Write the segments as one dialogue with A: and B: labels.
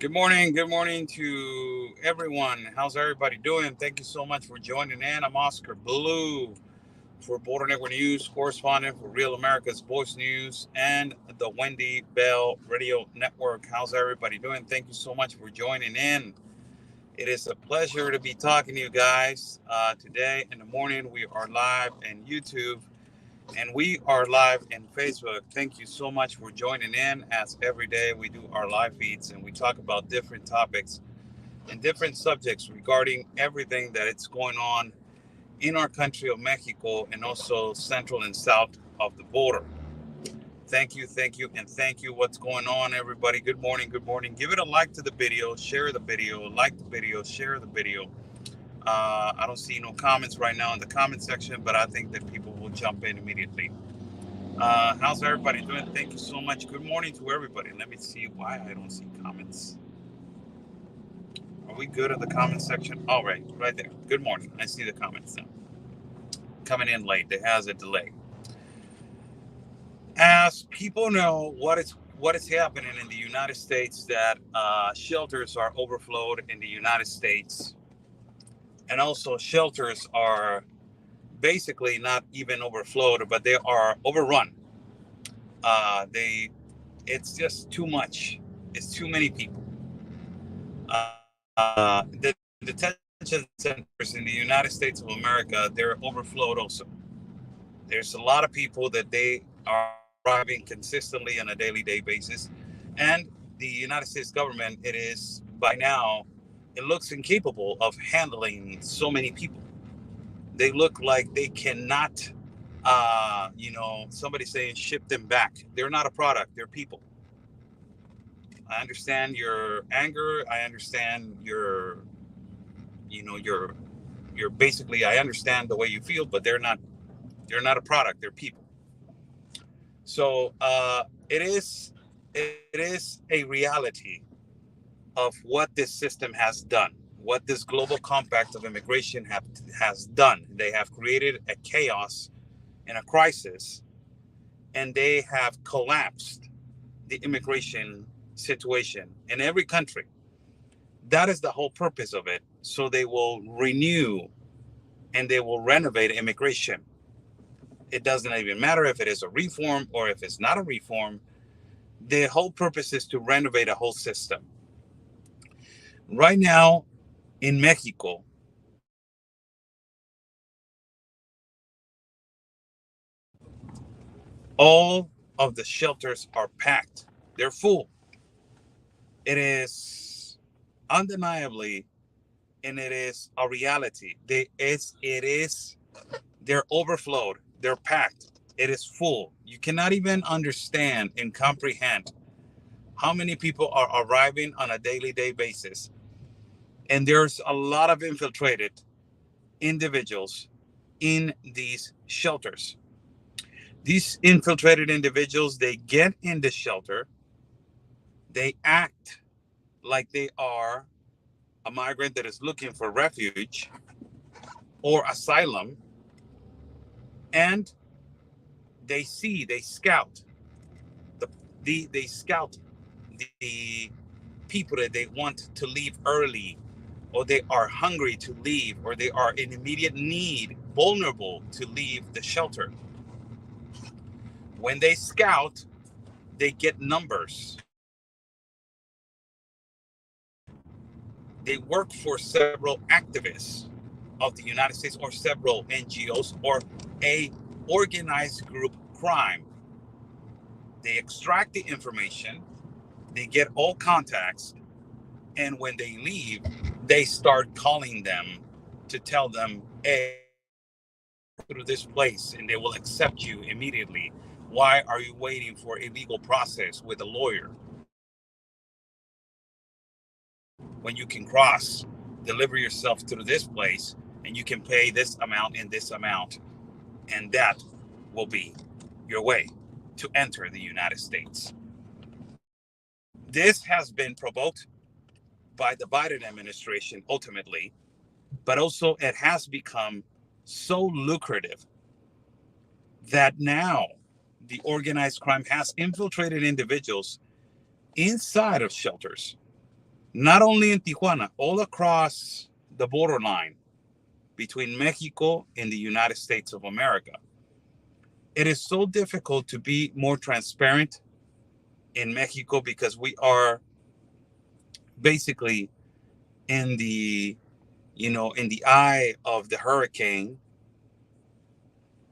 A: Good morning to everyone. How's everybody doing? Thank you so much for joining in. I'm Oscar Blue for Border Network News, correspondent for Real America's Voice News and the Wendy Bell Radio Network. How's everybody doing? Thank you so much for joining in. It is a pleasure to be talking to you guys. Today in the morning, we are live in YouTube and we are live in Facebook. Thank you so much for joining in. As every day we do our live feeds and we talk about different topics and different subjects regarding everything that it's going on in our country of Mexico and also central and south of the border. Thank you, and thank you. What's going on, everybody? Good morning, good morning. Give it a like to the video, share the video, like the video, share the video. I don't see no comments right now in the comment section, but I think that people will jump in immediately. How's everybody doing? Thank you so much. Good morning to everybody. Let me see why I don't see comments. Are we good at the comment section? All right, right there. Good morning. I see the comments now. Coming in late. It has a delay. As people know, what is happening in the United States, that shelters are overflowed in the United States, and also shelters are basically not even overflowed, but they are overrun. They It's just too much. It's too many people. The detention centers in the United States of America, they're overflowed also. There's a lot of people that they are arriving consistently on a daily day basis. And the United States government, it is by now, it looks incapable of handling so many people. They look like they cannot, somebody saying ship them back. They're not a product, they're people. I understand your anger. I understand your basically, I understand the way you feel, but they're not a product, they're people. So it is a reality of what this system has done, what this global compact of immigration has done. They have created a chaos and a crisis, and they have collapsed the immigration situation in every country. That is the whole purpose of it. So they will renew and they will renovate immigration. It doesn't even matter if it is a reform or if it's not a reform. The whole purpose is to renovate a whole system. Right now in Mexico, all of the shelters are packed. They're full. It is undeniably, and it is a reality. They're overflowed. They're packed. It is full. You cannot even understand and comprehend how many people are arriving on a daily day basis. And there's a lot of infiltrated individuals in these shelters. These infiltrated individuals, they get in the shelter, they act like they are a migrant that is looking for refuge or asylum, and they scout the, they scout the people that they want to leave early, or they are hungry to leave, or they are in immediate need, vulnerable to leave the shelter. When they scout, they get numbers. They work for several activists of the United States or several NGOs or a organized group crime. They extract the information, they get all contacts, and when they leave, they start calling them to tell them, hey, through this place and they will accept you immediately. Why are you waiting for a legal process with a lawyer when you can cross, deliver yourself through this place, and you can pay this amount and this amount, and that will be your way to enter the United States? This has been provoked by the Biden administration ultimately, but also it has become so lucrative that now the organized crime has infiltrated individuals inside of shelters. not only in Tijuana, all across the borderline between Mexico and the United States of America. It is so difficult to be more transparent in Mexico because we are basically in the, in the eye of the hurricane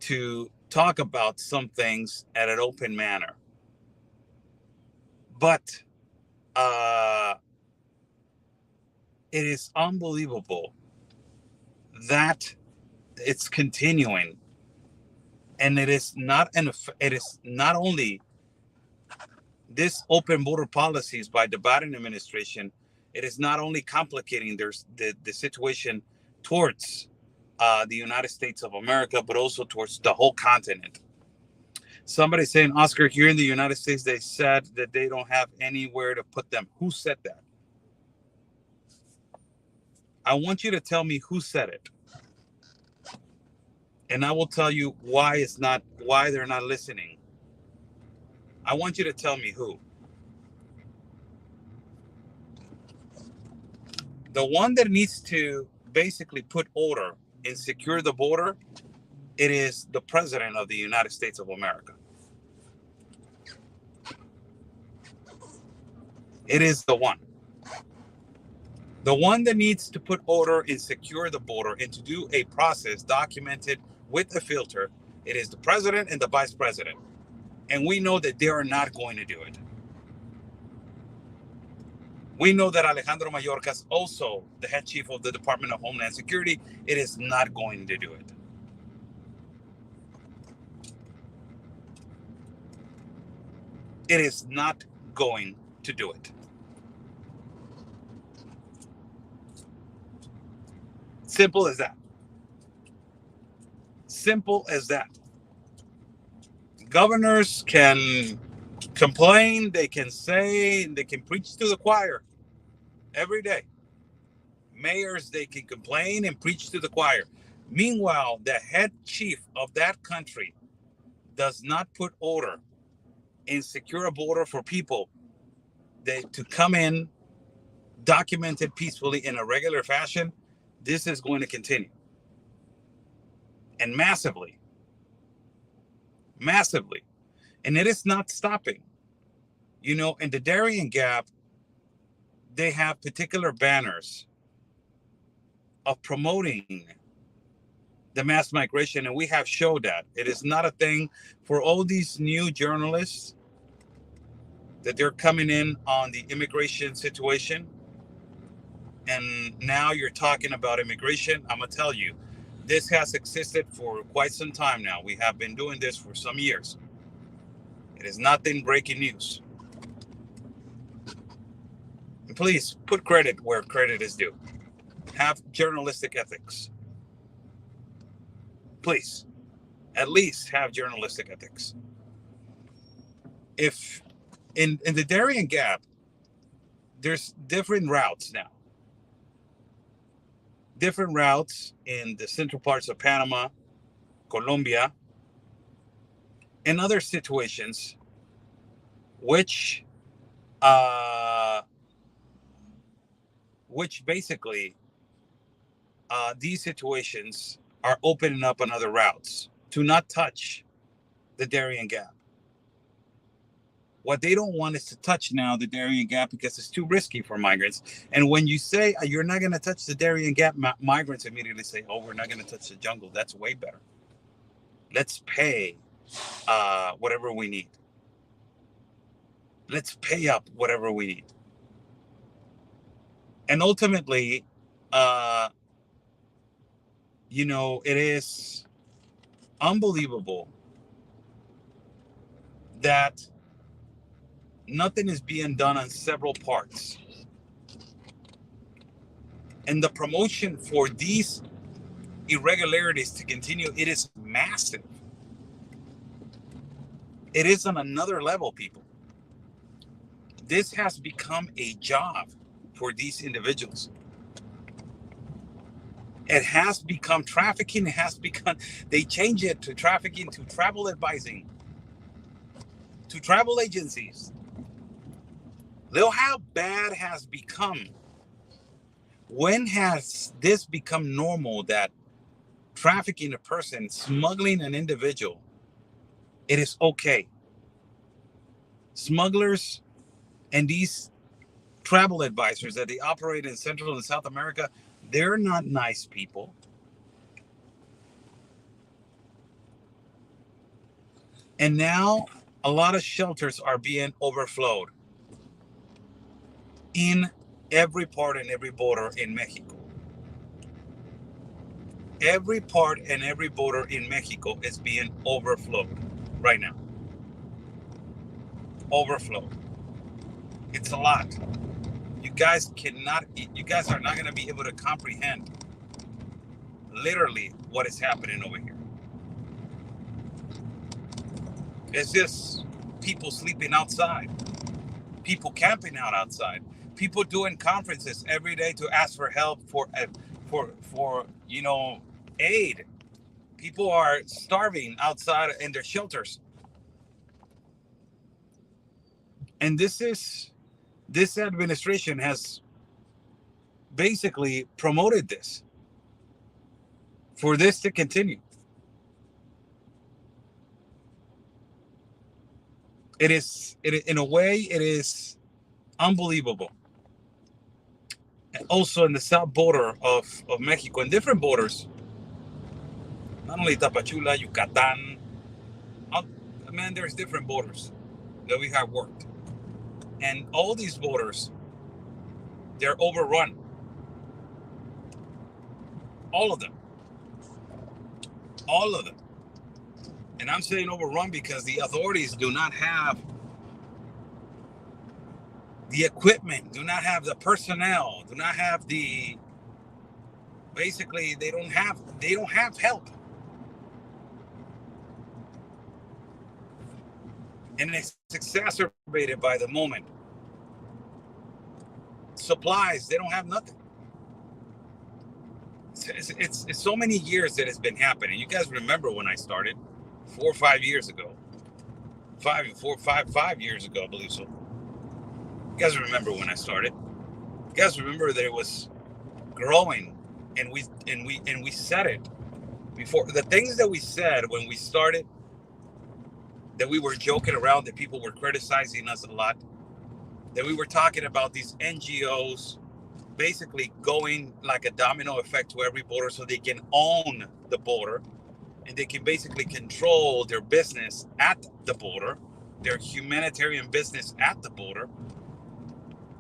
A: to talk about some things at an open manner. But it is unbelievable that it's continuing, and it is not only this open border policies by the Biden administration. It is not only complicating the situation towards the United States of America, but also towards the whole continent. Somebody saying, Oscar, here in the United States, they said that they don't have anywhere to put them. Who said that? I want you to tell me who said it. And I will tell you why they're not listening. I want you to tell me who. The one that needs to basically put order and secure the border, it is the President of the United States of America. It is the one. The one that needs to put order and secure the border and to do a process documented with a filter, it is the President and the Vice President. And we know that they are not going to do it. We know that Alejandro Mayorkas, also the head chief of the Department of Homeland Security, it is not going to do it. It is not going to do it. Simple as that. Simple as that. Governors can complain, they can say, they can preach to the choir every day. Mayors, they can complain and preach to the choir. Meanwhile, the head chief of that country does not put order and secure a border for people to come in documented peacefully in a regular fashion. This is going to continue. And massively. And it is not stopping. In the Darien Gap, they have particular banners of promoting the mass migration, and we have showed that. It is not a thing for all these new journalists that they're coming in on the immigration situation. And now you're talking about immigration. I'm going to tell you, this has existed for quite some time now. We have been doing this for some years. It is nothing breaking news. And please put credit where credit is due. Have journalistic ethics. Please, at least have journalistic ethics. If in the Darien Gap, there's different routes now. Different routes in the central parts of Panama, Colombia, and other situations, which basically these situations are opening up on other routes to not touch the Darien Gap. What they don't want is to touch now the Darien Gap because it's too risky for migrants. And when you say you're not going to touch the Darien Gap, migrants immediately say, oh, we're not going to touch the jungle. That's way better. Let's pay whatever we need. Let's pay up whatever we need. And ultimately, it is unbelievable that nothing is being done on several parts. And the promotion for these irregularities to continue, it is massive. It is on another level, people. This has become a job for these individuals. It has become trafficking. They change it to trafficking, to travel advising, to travel agencies. Look how bad has become. When has this become normal that trafficking a person, smuggling an individual, it is okay? Smugglers and these travel advisors that they operate in Central and South America, they're not nice people. And now a lot of shelters are being overflowed in every part and every border in Mexico. Every part and every border in Mexico is being overflowed right now. Overflow. It's a lot. You guys are not going to be able to comprehend literally what is happening over here. It's just people sleeping outside, people camping out outside, people doing conferences every day to ask for help for aid. People are starving outside in their shelters. And this administration has basically promoted this for this to continue. In a way, it is unbelievable. And also in the south border of Mexico and different borders, not only Tapachula, Yucatan, man, there's different borders that we have worked. And all these borders, they're overrun. All of them. All of them. And I'm saying overrun because the authorities do not have the equipment, do not have the personnel, do not have basically they don't have help. And it's exacerbated by the moment. Supplies, they don't have nothing. It's so many years that it's been happening. You guys remember when I started 4 or 5 years ago. 5 years ago, I believe so. You guys remember when I started. You guys remember that it was growing, and we said it before. The things that we said when we started, that we were joking around, that people were criticizing us a lot, that we were talking about these NGOs basically going like a domino effect to every border so they can own the border and they can basically control their business at the border, their humanitarian business at the border.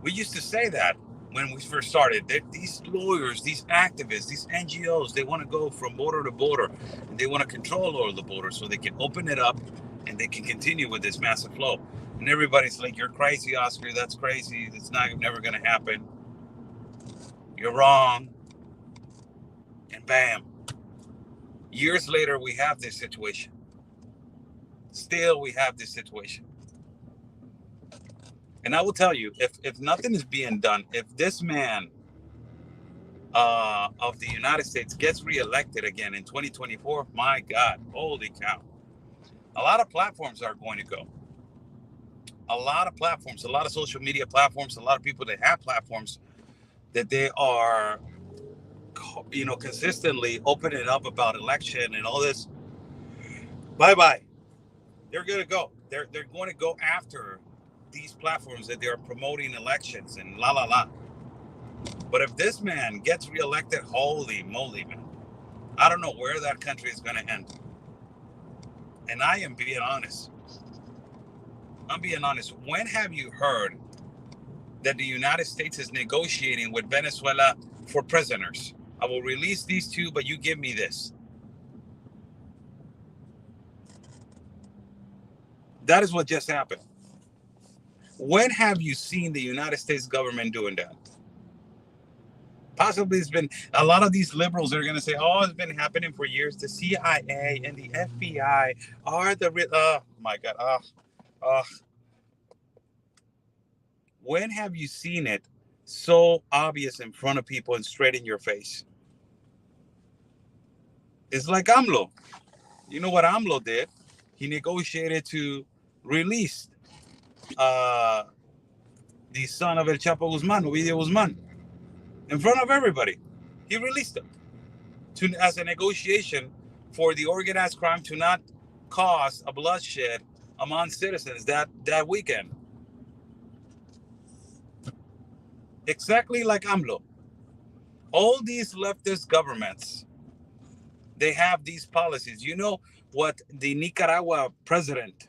A: We used to say that when we first started. These lawyers, these activists, these NGOs, they want to go from border to border and they want to control all of the border so they can open it up and they can continue with this massive flow. And everybody's like, you're crazy, Oscar. That's crazy. It's never going to happen. You're wrong. And bam. Years later, we have this situation. Still, we have this situation. And I will tell you, if nothing is being done, if this man of the United States gets reelected again in 2024, my God, holy cow. A lot of platforms are going to go. A lot of platforms, a lot of social media platforms, a lot of people that have platforms that they are, consistently opening up about election and all this. Bye-bye. They're going to go. They're going to go after these platforms that they're promoting elections and la la la. But if this man gets reelected, holy moly, man, I don't know where that country is going to end. And I am being honest. I'm being honest. When have you heard that the United States is negotiating with Venezuela for prisoners? I will release these two, but you give me this. That is what just happened. When have you seen the United States government doing that? Possibly it's been a lot of these liberals are going to say, oh, it's been happening for years. The CIA and the FBI are oh my God. When have you seen it so obvious in front of people and straight in your face? It's like AMLO. You know what AMLO did? He negotiated to release the son of El Chapo Guzman, Ovidio Guzman, in front of everybody. He released him as a negotiation for the organized crime to not cause a bloodshed among citizens that weekend. Exactly like AMLO. All these leftist governments, they have these policies. You know what the Nicaragua president,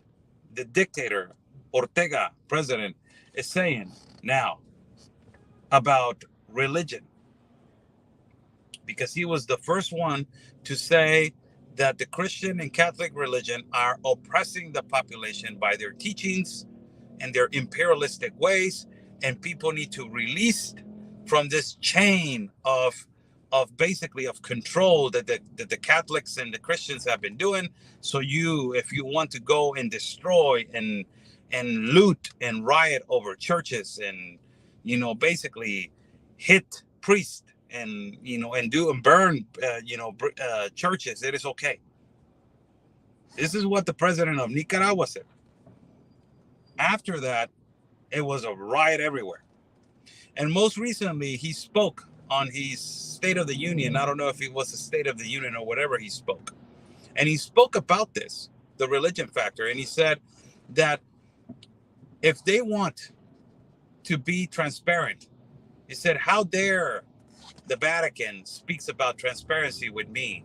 A: the dictator, Ortega president, is saying now about religion? Because he was the first one to say that the Christian and Catholic religion are oppressing the population by their teachings and their imperialistic ways, and people need to release from this chain of basically of control that the Catholics and the Christians have been doing. So if you want to go and destroy and loot and riot over churches and basically hit priests and and burn churches, it is okay. This is what the president of Nicaragua said. After that, it was a riot everywhere. And most recently, he spoke on his State of the Union. I don't know if it was a State of the Union or whatever he spoke. And he spoke about this, the religion factor. And he said that if they want to be transparent, he said, how dare the Vatican speaks about transparency with me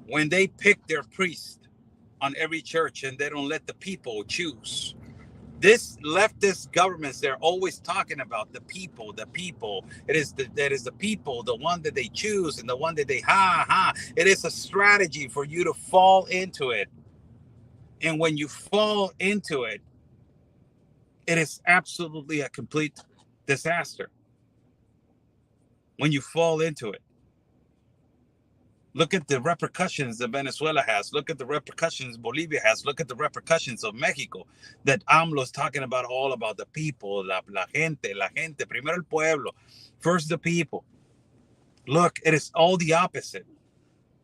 A: when they pick their priest on every church and they don't let the people choose. This leftist governments, they're always talking about the people. It is the people, the one that they choose and the one that they It is a strategy for you to fall into it. And when you fall into it, it is absolutely a complete disaster. When you fall into it. Look at the repercussions that Venezuela has. Look at the repercussions Bolivia has. Look at the repercussions of Mexico that AMLO is talking about, all about the people, la gente, primero el pueblo, first the people. Look, it is all the opposite.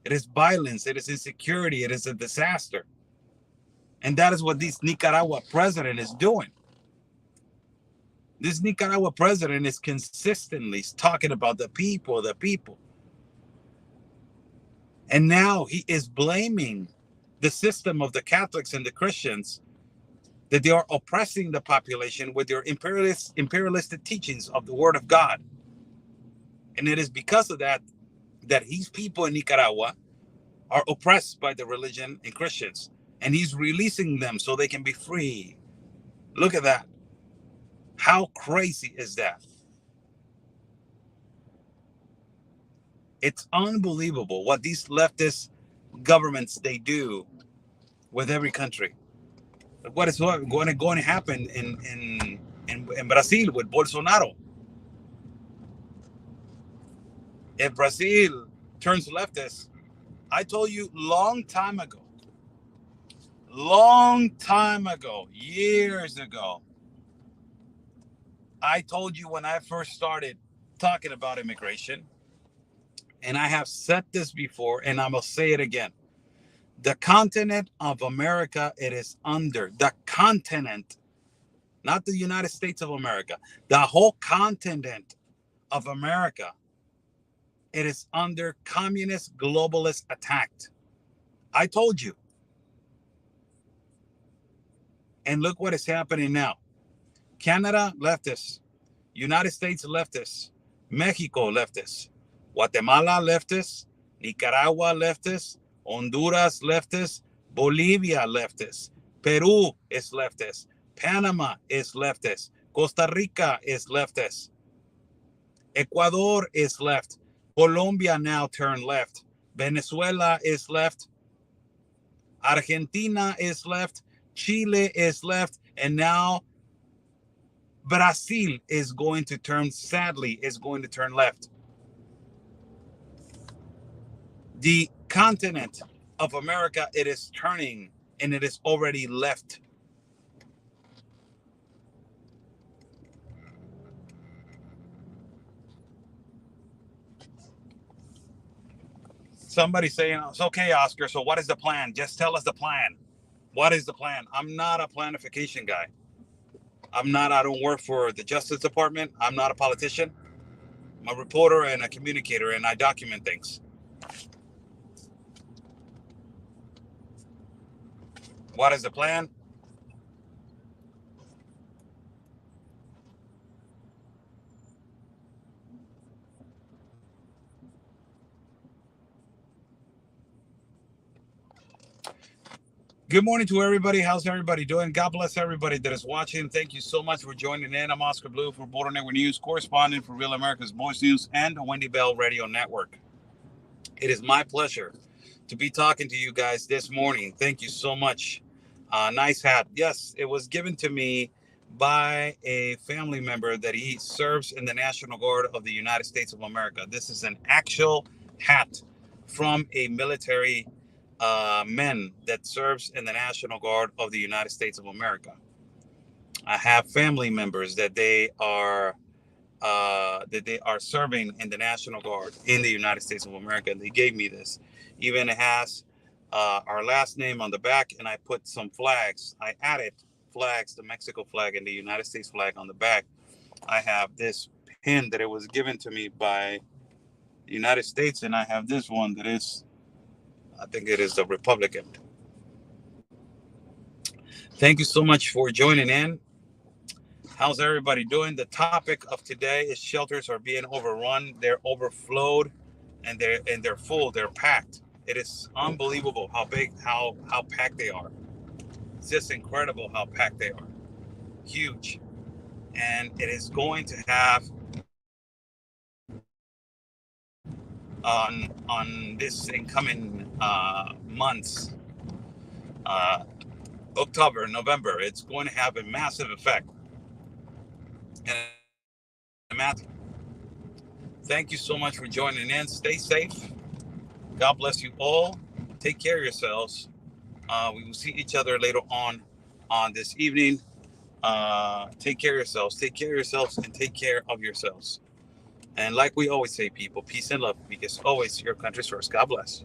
A: It is violence. It is insecurity. It is a disaster. And that is what this Nicaragua president is doing. This Nicaragua president is consistently talking about the people, the people. And now he is blaming the system of the Catholics and the Christians that they are oppressing the population with their imperialistic teachings of the Word of God. And it is because of that his people in Nicaragua are oppressed by the religion and Christians. And he's releasing them so they can be free. Look at that. How crazy is that? It's unbelievable what these leftist governments, they do with every country. What is going to happen in Brazil with Bolsonaro? If Brazil turns leftist, I told you long time ago, years ago, I told you when I first started talking about immigration, and I have said this before, and I'm going to say it again. The continent of America, it is under the continent, not the United States of America, the whole continent of America, it is under communist globalist attack. I told you. And look what is happening now. Canada, leftist. United States, leftist. Mexico, leftist. Guatemala, leftist. Nicaragua, leftist. Honduras, leftist. Bolivia, leftist. Peru is leftist. Panama is leftist. Costa Rica is leftist. Ecuador is left. Colombia now turned left. Venezuela is left. Argentina is left. Chile is left. And now Brazil is going to turn, sadly, is going to turn left. The continent of America, it is turning, and it is already left. Somebody saying, it's okay, Oscar, so what is the plan? Just tell us the plan. What is the plan? I'm not a planification guy. I don't work for the Justice Department. I'm not a politician. I'm a reporter and a communicator, and I document things. What is the plan? Good morning to everybody. How's everybody doing? God bless everybody that is watching. Thank you so much for joining in. I'm Oscar Blue for Border Network News, correspondent for Real America's Voice News and the Wendy Bell Radio Network. It is my pleasure to be talking to you guys this morning. Thank you so much. Nice hat. Yes, it was given to me by a family member that he serves in the National Guard of the United States of America. This is an actual hat from a military man that serves in the National Guard of the United States of America. I have family members that they are serving in the National Guard in the United States of America, and they gave me this. Even it has our last name on the back, and I put some flags. I added flags, the Mexico flag and the United States flag on the back. I have this pin that it was given to me by the United States, and I have this one that is, I think it is the Republican. Thank you so much for joining in. How's everybody doing? The topic of today is shelters are being overrun. They're overflowed, and they're full. They're packed. It is unbelievable how big, how packed they are. It's just incredible how packed they are. Huge, and it is going to have on this incoming months, October, November. It's going to have a massive effect. And thank you so much for joining in. Stay safe. God bless you all. Take care of yourselves. We will see each other later on this evening. Take care of yourselves. Take care of yourselves and take care of yourselves. And like we always say, people, peace and love, because always your country's first. God bless.